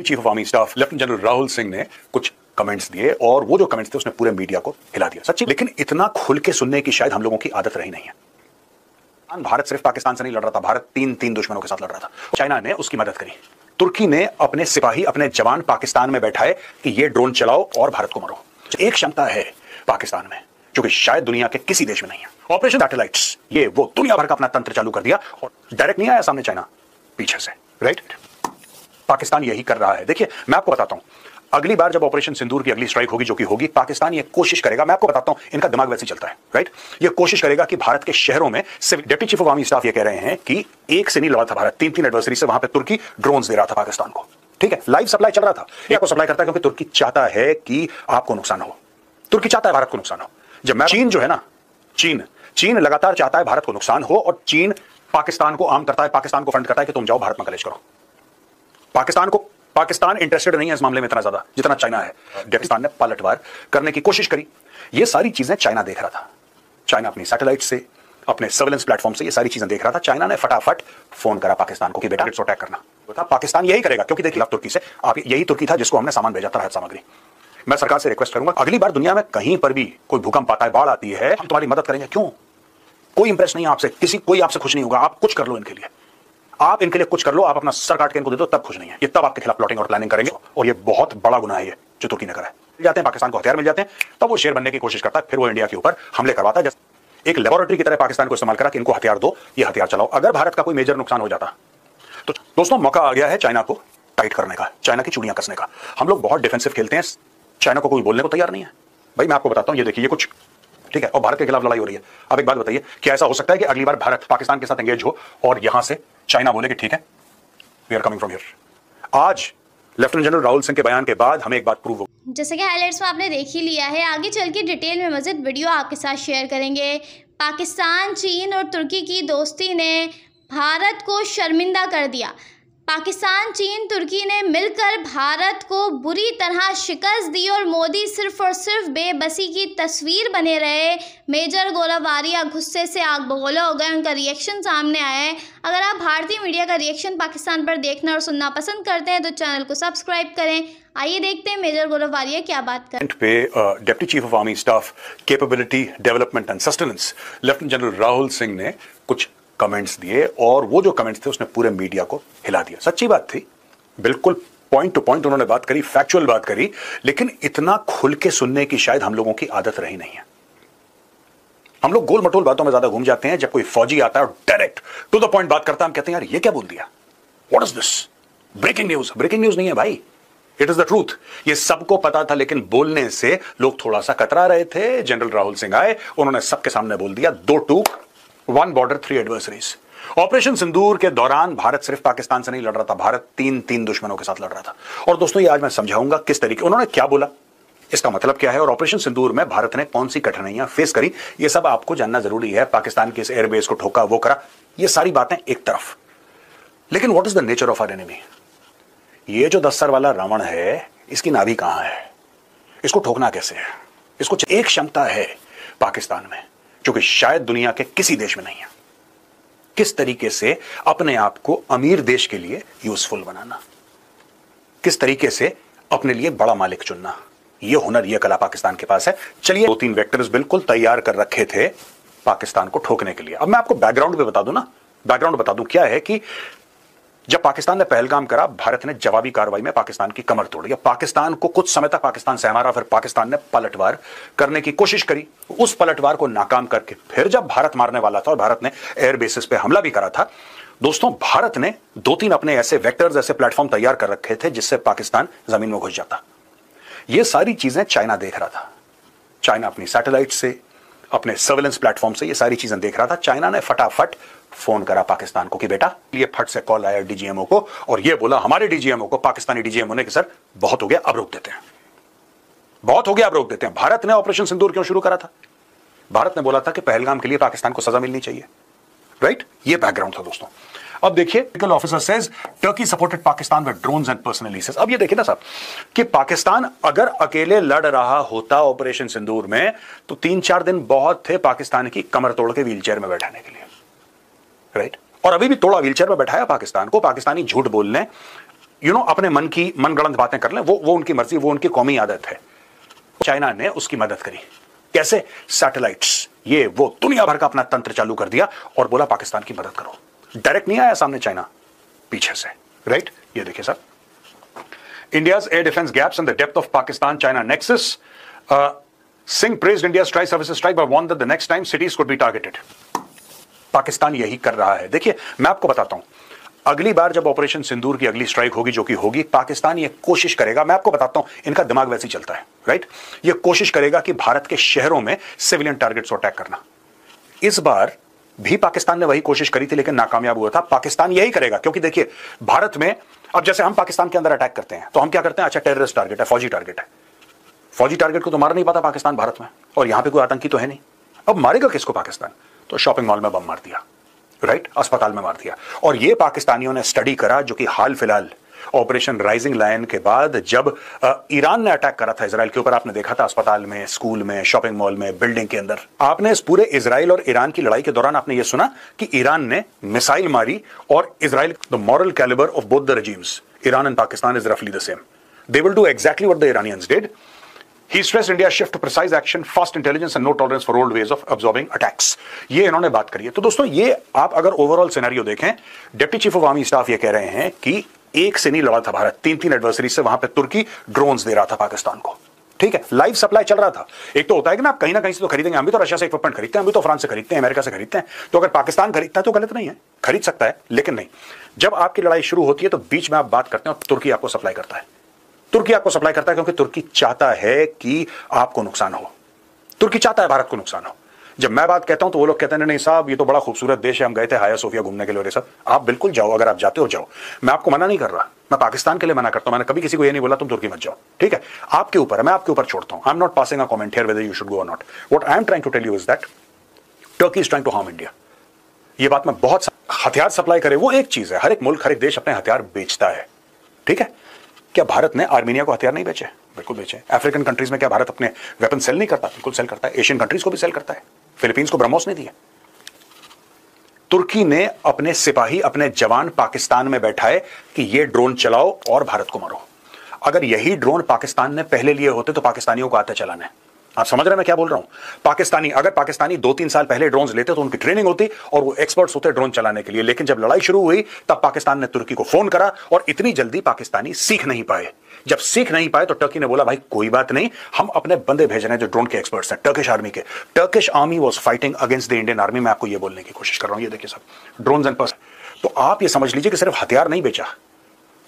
Chief of army staff lieutenant general Rahul Singh ने कुछ comments दिए और वो जो कमेंट्स थे उसने पूरे मीडिया को हिला दिया। सच्ची, लेकिन इतना खुल के सुनने की शायद हम लोगों की आदत रही नहीं है। भारत सिर्फ पाकिस्तान से नहीं लड़ रहा था, भारत तीन दुश्मनों के साथ लड़ रहा था। चाइना ने उसकी मदद करी। तुर्की ने अपने सिपाही, अपने जवान पाकिस्तान में बैठाए कि ये ड्रोन चलाओ और भारत को मारो। एक क्षमता है पाकिस्तान में जो कि शायद दुनिया के किसी देश में नहीं है। ऑपरेशन सैटेलाइट्स, ये वो दुनिया भर का अपना तंत्र चालू कर दिया और डायरेक्ट नहीं आया सामने चाइना, पीछे से, राइट। पाकिस्तान यही कर रहा है। देखिए, मैं आपको बताता हूं, अगली बार जब ऑपरेशन सिंदूर की अगली स्ट्राइक होगी, जो कि होगी, पाकिस्तान ये कोशिश करेगा, मैं आपको बताता हूं, इनका दिमाग वैसे ही चलता है, राइट। ये कोशिश करेगा कि भारत के शहरों में, deputy chief of army staff ये कह रहे हैं कि एक से नहीं लड़ा था भारत, तीन एडवर्सरी से वहां पे तुर्की ड्रोन्स दे रहा था पाकिस्तान को, ठीक है। लाइव सप्लाई चल रहा था, ये आपको सप्लाई करता है क्योंकि तुर्की चाहता है कि आपको नुकसान हो, तुर्की चाहता है भारत को नुकसान हो। जब मैं चीन जो है ना, चीन लगातार चाहता है भारत को नुकसान हो और चीन पाकिस्तान को आर्म करता है, पाकिस्तान को फंड करता है कि तुम जाओ भारत में कलेश करो। पाकिस्तान इंटरेस्टेड नहीं है इस मामले में इतना ज्यादा जितना चाइना है। पाकिस्तान ने पलटवार करने की कोशिश करी। ये सारी चीजें चाइना देख रहा था। चाइना अपनी सैटेलाइट से, अपने सर्वेलेंस प्लेटफॉर्म से ये सारी चीजें देख रहा था। चाइना ने फटाफट फोन करा पाकिस्तान को कि बेटा अटैक करना था। पाकिस्तान यही करेगा क्योंकि देखिए तुर्की से, आप यही तुर्की था जिसको हमने सामान भेजा था, राहत सामग्री। मैं सरकार से रिक्वेस्ट करूंगा, अगली बार दुनिया में कहीं पर भी कोई भूकंप आता है, बाढ़ आती है, हम तुम्हारी मदद करेंगे। क्यों? कोई इंप्रेस नहीं है आपसे, कोई आपसे खुश नहीं होगा। आप कुछ कर लो इनके लिए, आप इनके लिए कुछ कर लो, आप अपना सर काट के इनको दे दो, तब खुश नहीं है ये, तब आपके खिलाफ प्लॉटिंग और प्लानिंग करेंगे। और ये बहुत बड़ा गुनाह है ये जो तुर्की ने करा है। मिल जाते हैं पाकिस्तान को हथियार, मिल जाते हैं, तब वो शेर बनने की कोशिश करता है, फिर वो इंडिया के ऊपर हमले करवाता है। जैसे एक लेबोरेटरी की तरह पाकिस्तान को इस्तेमाल करा कि इनको हथियार दो, ये हथियार चलाओ। अगर भारत का कोई मेजर नुकसान हो जाता तो दोस्तों मौका आ गया है चाइना को टाइट करने का, चाइना की चूड़ियां कसने का। हम लोग बहुत डिफेंसिव खेलते हैं, चाइना को कोई बोलने को तैयार नहीं है। भाई मैं आपको बताता हूं, ये देखिए, ये कुछ ठीक है, और भारत के खिलाफ लड़ाई हो रही है। अब एक बात बताइए, क्या ऐसा हो सकता है कि अगली बार भारत पाकिस्तान के साथ एंगेज हो और यहां से चाइना बोले कि ठीक है, we are coming from here? आज लेफ्टिनेंट जनरल राहुल सिंह के बयान के बाद हमें एक बात प्रूव हो, जैसे कि हाइलाइट्स में आपने देख ही लिया है। आगे चल के डिटेल में मज़ीद वीडियो आपके साथ शेयर करेंगे। पाकिस्तान, चीन और तुर्की की दोस्ती ने भारत को शर्मिंदा कर दिया। पाकिस्तान, चीन, तुर्की ने मिलकर भारत को बुरी तरह शिकस्त दी और मोदी सिर्फ और सिर्फ बेबसी की तस्वीर बने रहे। मेजर गोलाबारिया गुस्से से आग बगोला हो गए, उनका रिएक्शन सामने आया है। अगर आप भारतीय मीडिया का रिएक्शन पाकिस्तान पर देखना और सुनना पसंद करते हैं तो चैनल को सब्सक्राइब करें। आइए देखते हैं मेजर गोलाबारिया क्या बात कर पे deputy chief of army staff capability development and sustenance lieutenant general Rahul Singh ने कुछ कमेंट्स दिए और वो जो कमेंट्स थे उसने पूरे मीडिया को हिला दिया। सच्ची बात थी, बिल्कुल पॉइंट टू पॉइंट उन्होंने बात करी, फैक्चुअल बात करी, लेकिन इतना खुल के सुनने की शायद हम लोगों की आदत रही नहीं है। हम लोग गोल मटोल बातों में ज्यादा घूम जाते हैं। जब कोई फौजी आता है और डायरेक्ट टू द पॉइंट बात करता है, हम कहते हैं यार ये क्या बोल दिया, what is this, breaking news. Breaking news नहीं है भाई, इट इज द ट्रूथ। ये सबको पता था, लेकिन बोलने से लोग थोड़ा सा कतरा रहे थे। जनरल राहुल सिंह आए, उन्होंने सबके सामने बोल दिया, 2 टूक 1 बॉर्डर 3 एडवर्सरीज। ऑपरेशन सिंदूर के दौरान भारत सिर्फ पाकिस्तान से नहीं लड़ रहा था, भारत तीन दुश्मनों के साथ लड़ रहा था। और दोस्तों ये आज मैं समझाऊंगा किस तरीके उन्होंने क्या बोला, इसका मतलब क्या है, और ऑपरेशन सिंदूर में भारत ने कौन सी कठिनाइयां फेस करी, ये सब आपको जानना जरूरी है। पाकिस्तान के इस एयरबेस को ठोका, वो करा, ये सारी बातें एक तरफ, लेकिन what is the nature of our enemy? ये जो 10 सर वाला रावण है, इसकी नाभि कहां है, इसको ठोकना कैसे है? इसको एक क्षमता है पाकिस्तान में जो कि शायद दुनिया के किसी देश में नहीं है। किस तरीके से अपने आप को अमीर देश के लिए यूजफुल बनाना, किस तरीके से अपने लिए बड़ा मालिक चुनना, यह हुनर, यह कला पाकिस्तान के पास है। चलिए 2-3 वेक्टर्स बिल्कुल तैयार कर रखे थे पाकिस्तान को ठोकने के लिए। अब मैं आपको बैकग्राउंड पे बता दूं ना, बैकग्राउंड बता दूं क्या है कि जब पाकिस्तान ने पहलगाम करा, भारत ने जवाबी कार्रवाई में पाकिस्तान की कमर तोड़ी। पाकिस्तान को कुछ समय तक पाकिस्तान सहमा रहा, फिर पाकिस्तान ने पलटवार करने की कोशिश करी। उस पलटवार को नाकाम करके फिर जब भारत मारने वाला था और भारत ने एयर बेसिस पे हमला भी करा था, दोस्तों भारत ने 2-3 अपने ऐसे वेक्टर्स, ऐसे प्लेटफॉर्म तैयार कर रखे थे जिससे पाकिस्तान जमीन में घुस जाता। ये सारी चीजें चाइना देख रहा था। चाइना अपनी सैटेलाइट से, अपने सर्वेलेंस प्लेटफॉर्म से ये सारी चीजें देख रहा था। चाइना ने फटाफट फोन करा पाकिस्तान को कि बेटा, ये फट से कॉल आया डीजीएमओ को और ये बोला हमारे डीजीएमओ को, पाकिस्तानी डीजीएमओ ने कि सर बहुत हो गया, अब रोक देते हैं, बहुत हो गया, अब रोक देते हैं। भारत ने ऑपरेशन सिंदूर क्यों शुरू करा था? भारत ने बोला था कि पहलगाम के लिए पाकिस्तान को सजा मिलनी चाहिए, राइट? ये बैकग्राउंड था दोस्तों। अब देखिए, technical officer says Turkey supported Pakistan with drones and personal लीसेस। अब ये देखिए ना साहब कि पाकिस्तान अगर अकेले लड़ रहा होता ऑपरेशन सिंदूर में तो 3-4 दिन बहुत थे पाकिस्तान की कमर तोड़ के व्हीलचेयर में बैठाने के लिए, राइट? और अभी भी तोड़ा, व्हीलचेयर में बैठाया पाकिस्तान को। पाकिस्तानी झूठ बोलने अपने मन की मनगढ़ंत बातें कर लें, वो उनकी मर्जी, वो उनकी कौमी आदत है। चाइना ने उसकी मदद करी। कैसे? सैटेलाइट्स, ये वो दुनिया भर का अपना तंत्र चालू कर दिया और बोला पाकिस्तान की मदद करो। डायरेक्ट नहीं आया सामने चाइना, पीछे से, राइट? ये देखिए sir, India's air defence gaps and the depth of Pakistan China nexus. Singh praised India's strike services strike but warned that the next time cities could be targeted. Pakistan यही कर रहा है। देखिए मैं आपको बताता हूं, अगली बार जब ऑपरेशन सिंदूर की अगली स्ट्राइक होगी, जो कि होगी, पाकिस्तान ये कोशिश करेगा, मैं आपको बताता हूं, इनका दिमाग वैसे ही चलता है, राइट? ये कोशिश करेगा कि भारत के शहरों में सिविलियन टारगेट्स को अटैक करना। इस बार भी पाकिस्तान ने वही कोशिश करी थी लेकिन नाकामयाब हुआ था। पाकिस्तान यही करेगा, क्योंकि देखिए भारत में अब जैसे हम पाकिस्तान के अंदर अटैक करते हैं तो हम क्या करते हैं? अच्छा, टेररिस्ट टारगेट है, फौजी टारगेट है। फौजी टारगेट को तो मार नहीं पाता पाकिस्तान भारत में, और यहां पे कोई आतंकी तो है नहीं। अब मारेगा किसको पाकिस्तान? तो शॉपिंग मॉल में बम मार दिया, राइट? अस्पताल में मार दिया। और ये पाकिस्तानियों ने स्टडी करा, जो कि हाल फिलहाल ऑपरेशन राइजिंग लायन के बाद जब ईरान ने अटैक करा था इजराइल के ऊपर, आपने देखा था अस्पताल में, स्कूल में, शॉपिंग मॉल में, बिल्डिंग के अंदर। आपने इस पूरे इजराइल और ईरान की लड़ाई के दौरान आपने ये सुना कि ईरान ने मिसाइल मारी और Israel, the moral calibre of both the regimes, Iran and Pakistan is रफली the same. They will do exactly what the Iranians did. He stressed India's shift to precise action, fast intelligence and no tolerance for old ways of absorbing attacks. ये इन्होंने बात करी है। तो दोस्तों, ये आप अगर ओवरऑल सिनेरियो देखें, deputy chief of army staff ये कह रहे हैं कि एक से नहीं लड़ा था भारत, 3 एडवर्सरी से वहां पे तुर्की ड्रोन्स दे रहा था पाकिस्तान को। ठीक है, लाइव सप्लाई चल रहा था। एक तो होता है कि ना, आप कहीं ना कहीं से तो खरीदेंगे, हम भी तो रशिया से इक्विपमेंट खरीदते हैं, हम भी तो फ्रांस से खरीदते हैं, अमेरिका से खरीदते हैं। तो अगर पाकिस्तान खरीदता है तो गलत नहीं है, खरीद सकता है, लेकिन नहीं, जब आपकी लड़ाई शुरू होती है तो बीच में आप बात करते हैं और तुर्की आपको सप्लाई करता है। तुर्की आपको सप्लाई करता है क्योंकि तुर्की चाहता है कि आपको नुकसान हो, तुर्की चाहता है भारत को नुकसान हो। जब मैं बात कहता हूं तो वो लोग कहते हैं नहीं साहब, ये तो बड़ा खूबसूरत देश है, हम गए थे हाया सोफिया घूमने के लिए। और सब आप बिल्कुल जाओ, अगर आप जाते हो जाओ, मैं आपको मना नहीं कर रहा, मैं पाकिस्तान के लिए मना करता हूं। मैंने कभी किसी को ये नहीं बोला तुम तुर्की मत जाओ, ठीक है? आपके ऊपर है, मैं आपके ऊपर छोड़ता हूं। I am not passing a comment here whether you should go or not. What I am trying to tell you is that Turkey is trying to harm India. ये बात मैं बहुत, हथियार सप्लाई करे वो एक चीज है, हर एक मुल्क, हर एक देश अपने हथियार बेचता है, ठीक है? क्या भारत ने आर्मीनिया को हथियार नहीं बेचे? बिल्कुल बेचे। अफ्रीकन कंट्रीज में क्या भारत अपने वेपन सेल नहीं करता? बिल्कुल सेल करता है। एशियन कंट्रीज को भी सेल करता है। फिलीपींस को ब्रह्मोस नहीं दिए। तुर्की ने अपने सिपाही, अपने जवान पाकिस्तान में बैठाए कि ये ड्रोन चलाओ और भारत को मारो। अगर यही ड्रोन पाकिस्तान ने पहले लिए होते तो पाकिस्तानियों को आते चलाने। आप समझ रहे हैं मैं क्या बोल रहा हूं? अगर पाकिस्तानी 2-3 साल पहले ड्रोन लेते तो उनकी ट्रेनिंग होती और वो एक्सपर्ट्स होते ड्रोन चलाने के लिए। लेकिन जब लड़ाई शुरू हुई तब पाकिस्तान ने तुर्की को फोन करा और इतनी जल्दी पाकिस्तानी सीख नहीं पाए। जब सीख नहीं पाए तो टर्की ने बोला भाई कोई बात नहीं, हम अपने बंदे भेज रहे हैं जो ड्रोन के एक्सपर्ट्स हैं, टर्किश आर्मी के। Turkish army was fighting against the Indian army. मैं आपको ये बोलने की कोशिश कर रहा हूं। ये देखिए सब ड्रोन्स एंड पर्स। तो आप ये समझ लीजिए कि सिर्फ हथियार नहीं बेचा,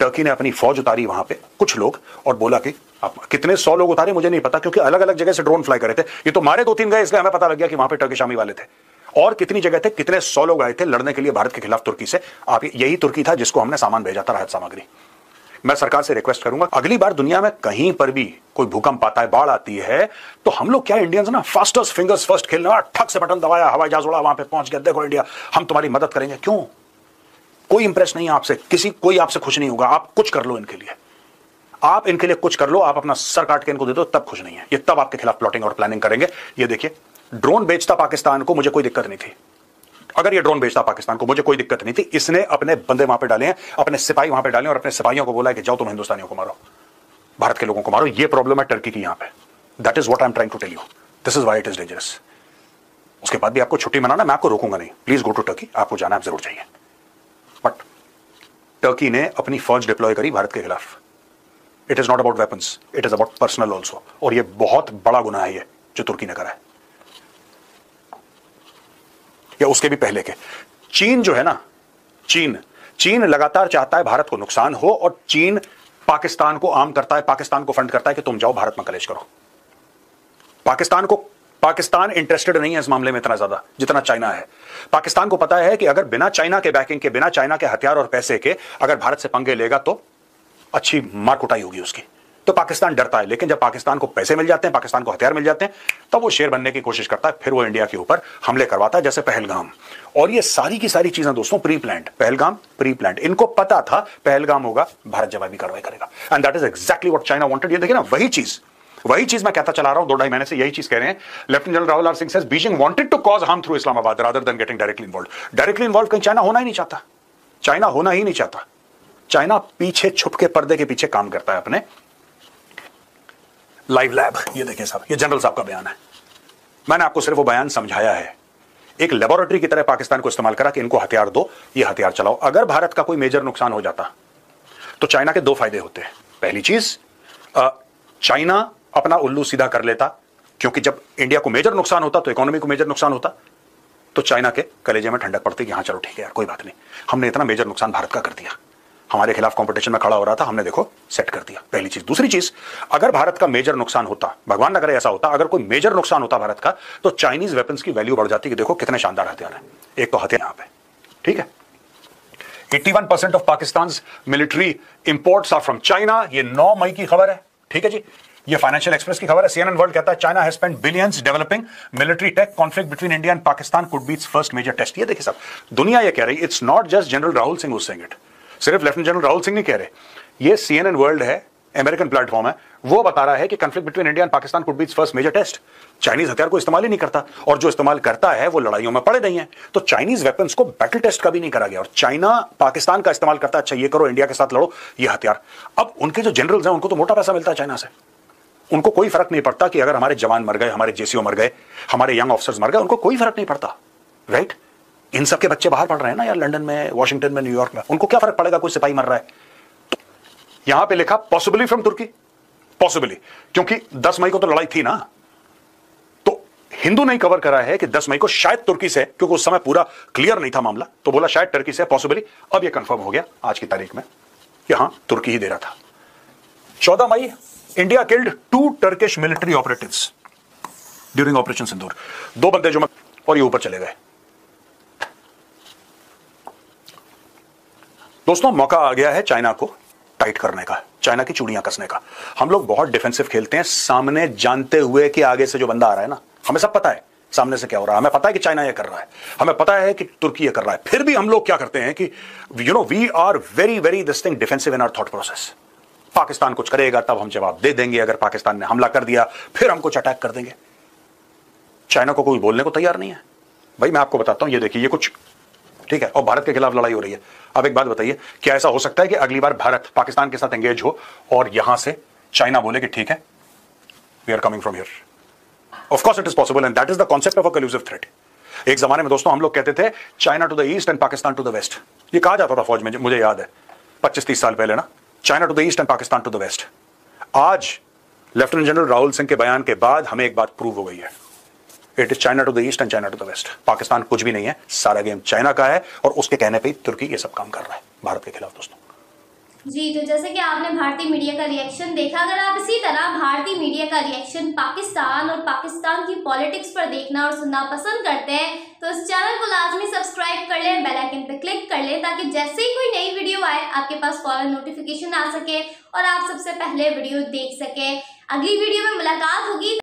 टर्की ने अपनी फौज उतारी वहां पे, कुछ लोग, और बोला कि आप कितने 100 लोग उतारे मुझे नहीं पता, क्योंकि अलग अलग जगह से ड्रोन फ्लाई कर रहे थे। ये तो मारे 2-3 गए, इसलिए हमें पता लग गया कि वहां पे टर्किश आर्मी वाले थे। और कितनी जगह थे, कितने 100 लोग आए थे लड़ने के लिए भारत के खिलाफ तुर्की से। आप यही तुर्की था जिसको हमने सामान भेजा था, राहत सामग्री। मैं सरकार से रिक्वेस्ट करूंगा, अगली बार दुनिया में कहीं पर भी कोई भूकंप आता है, बाढ़ आती है, तो हम लोग क्या इंडियंस ना फास्टेस्ट फिंगर्स फर्स्ट खेलना, ठक से बटन दबाया, हवाई जहाज उड़ा, वहां पे पहुंच गया, देखो इंडिया हम तुम्हारी मदद करेंगे। क्यों? कोई इंप्रेस नहीं है आपसे, कोई आपसे खुश नहीं होगा। आप कुछ कर लो इनके लिए, आप इनके लिए कुछ कर लो, आप अपना सर काट के इनको दे दो, तब खुश नहीं है ये, तब आपके खिलाफ प्लॉटिंग और प्लानिंग करेंगे। ये देखिए, ड्रोन बेचता पाकिस्तान को, मुझे कोई दिक्कत नहीं थी। अगर ये ड्रोन बेचता पाकिस्तान को, मुझे कोई दिक्कत नहीं थी। इसने अपने बंदे वहां पे डाले हैं, अपने सिपाही वहां पे डाले और अपने सिपाहियों को बोला है कि जाओ तुम हिंदुस्तानियों को मारो, भारत के लोगों को मारो। ये प्रॉब्लम है टर्की की यहां पे। That is what I am trying to tell you, this is why it is dangerous. उसके बाद भी आपको छुट्टी मनाना, मैं आपको रोकूंगा नहीं। प्लीज गो टू टर्की, आपको जाना आप जरूर चाहिए। बट टर्की ने अपनी फौज डिप्लॉय करी भारत के खिलाफ। It is not about weapons, it is about personal also. और ये बहुत बड़ा गुनाह है ये जो तुर्की ने करा है, या उसके भी पहले के। चीन जो है ना, चीन लगातार चाहता है भारत को नुकसान हो, और चीन पाकिस्तान को आर्म करता है, पाकिस्तान को फंड करता है कि तुम जाओ भारत में कलेश करो। पाकिस्तान इंटरेस्टेड नहीं है इस मामले में इतना ज्यादा जितना चाइना है। पाकिस्तान को पता है कि अगर बिना चाइना के बैकिंग के, बिना चाइना के हथियार और पैसे के अगर भारत से पंगे लेगा तो अच्छी मार कुटाई होगी उसकी। तो पाकिस्तान डरता है। लेकिन जब पाकिस्तान को पैसे मिल जाते हैं, पाकिस्तान को हथियार मिल जाते हैं, तब वो शेर बनने की कोशिश करता है। फिर वो इंडिया के ऊपर हमले करवाता है, जैसे पहलगाम। और ये सारी की सारी चीजें दोस्तों pre planned, Pahalgam pre planned. इनको पता था पहलगाम होगा, भारत जवाबी कार्रवाई करेगा। And that is exactly what China wanted. ये देखिए ना, वही चीज मैं कहता चला रहा हूं 2-2.5 महीने से, यही चीज कह रहे हैं। Lieutenant general Rahul R Singh says Beijing wanted to cause harm through Islamabad rather than getting directly involve. Directly involve कहीं चाइना होना ही नहीं चाहता, चाइना होना ही नहीं चाहता। चाइना पीछे छुप के पर्दे के पीछे काम करता है अपने लाइव लैब। ये देखिए साहब, ये जनरल साहब का बयान है। मैंने आपको सिर्फ वो बयान समझाया है। एक लेबोरेटरी की तरह पाकिस्तान को इस्तेमाल करा कि इनको हथियार दो, ये हथियार चलाओ। अगर भारत का कोई मेजर नुकसान हो जाता तो चाइना के दो फायदे होते हैं। पहली चीज, चाइना अपना उल्लू सीधा कर लेता, क्योंकि जब इंडिया को मेजर नुकसान होता तो इकोनॉमी को मेजर नुकसान होता, तो चाइना के कलेजे में ठंडक पड़ती कि हाँ चलो ठीक है यार, कोई बात नहीं, हमने इतना मेजर नुकसान भारत का कर दिया, हमारे खिलाफ कंपटीशन में खड़ा हो रहा था, हमने देखो सेट कर दिया। पहली चीज। दूसरी चीज, अगर भारत का मेजर नुकसान होता, भगवान न करे ऐसा होता, अगर कोई मेजर नुकसान होता भारत का, तो चाइनीज वेपन्स की वैल्यू बढ़ जाती कि देखो कितने शानदार हथियार हैं। एक तो हथियार यहां पे, ठीक है। 81% of Pakistan military imports are from China. ये 9 मई की खबर है, ठीक है जी। ये फाइनेंशियल एक्सप्रेस की खबर है। CNN वर्ल्ड कहता है China has spent billions developing military tech, conflict between India and Pakistan could be its first major test. ये देखिए साहब, दुनिया ये कह रही, it's not just general Rahul Singh who's saying it. सिर्फ लेफ्टिनेंट जनरल राहुल सिंह नहीं कह रहे, ये CNN वर्ल्ड है, अमेरिकन प्लेटफॉर्म है, वो बता रहा है कि conflict between India and Pakistan could be its first major test. Chinese हथियार को इस्तेमाल ही नहीं करता, और जो इस्तेमाल करता है वो लड़ाइयों में पड़े नहीं है। तो चाइनीज वेपन्स को बैटल टेस्ट का भी नहीं करा गया, और चाइना पाकिस्तान का इस्तेमाल करता है, अच्छा ये करो, इंडिया के साथ लड़ो, ये हथियार। अब उनके जो जनरल्स हैं उनको तो मोटा पैसा मिलता है चाइना से, उनको कोई फर्क नहीं पड़ता कि अगर हमारे जवान मर गए, हमारे जेसीओ मर गए, हमारे यंग ऑफिसर्स मर गए, उनको कोई फर्क नहीं पड़ता, राइट। इन सबके बच्चे बाहर पढ़ रहे हैं ना यार, लंदन में, वॉशिंगटन में, न्यूयॉर्क में, उनको क्या फर्क पड़ेगा कोई सिपाही मर रहा है। तो यहां पे लिखा पॉसिबली फ्रॉम तुर्की, पॉसिबली, क्योंकि 10 मई को तो लड़ाई थी ना। तो हिंदू नहीं कवर करा है कि 10 मई को शायद तुर्की से, क्योंकि उस समय पूरा क्लियर नहीं था मामला, तो बोला शायद तुर्की से, पॉसिबली। अब यह कंफर्म हो गया आज की तारीख में कि हां तुर्की ही दे रहा था। 14 मई, India killed 2 Turkish military operatives during operation Sindoor. 2 बंदे जो और ये ऊपर चले गए। दोस्तों, मौका आ गया है चाइना को टाइट करने का, चाइना की चूड़ियां कसने का। हम लोग बहुत डिफेंसिव खेलते हैं, सामने जानते हुए कि आगे से जो बंदा आ रहा है ना, हमें सब पता है सामने से क्या हो रहा है, हमें पता है कि चाइना ये कर रहा है, हमें पता है कि तुर्की ये कर रहा है, फिर भी हम लोग क्या करते हैं कि we are very very this thing defensive in our thought process. Pakistan कुछ करेगा तब हम जवाब दे देंगे, अगर पाकिस्तान ने हमला कर दिया फिर हम कुछ अटैक कर देंगे। चाइना को कोई बोलने को तैयार नहीं है। भाई मैं आपको बताता हूं, ये देखिए, ये कुछ ठीक है, और भारत के खिलाफ लड़ाई हो रही है। अब एक बात बताइए, क्या ऐसा हो सकता है कि अगली बार भारत पाकिस्तान के साथ एंगेज हो और यहां से चाइना बोले कि ठीक है, we are coming from here? Of course it is possible, and that is the concept of a collusive threat. एक जमाने में दोस्तों हम लोग कहते थे China to the east and Pakistan to the west, ये कहा जाता था फौज में, मुझे याद है 25-30 साल पहले ना, China to the east and Pakistan to the west. आज लेफ्टिनेंट जनरल राहुल सिंह के बयान के बाद हमें एक बात प्रूव हो गई है, it is China to the east and China to the west. Pakistan कुछ भी नहीं है, सारा गेम चाइना का है, और उसके कहने पे तुर्की ये सब काम कर रहा है भारत के खिलाफ। दोस्तों जी, तो जैसे कि आपने भारतीय मीडिया का रिएक्शन देखा, अगर आप इसी तरह भारतीय मीडिया का रिएक्शन पाकिस्तान और पाकिस्तान की पॉलिटिक्स पर देखना और सुनना पसंद करते हैं, तो इस चैनल को लाजमी सब्सक्राइब कर लें, बेल आइकन पर क्लिक कर लें, ताकि जैसे ही कोई नई वीडियो आए आपके पास फौरन नोटिफिकेशन आ सके और आप सबसे पहले वीडियो देख सकें। अगली वीडियो में मुलाकात होगी।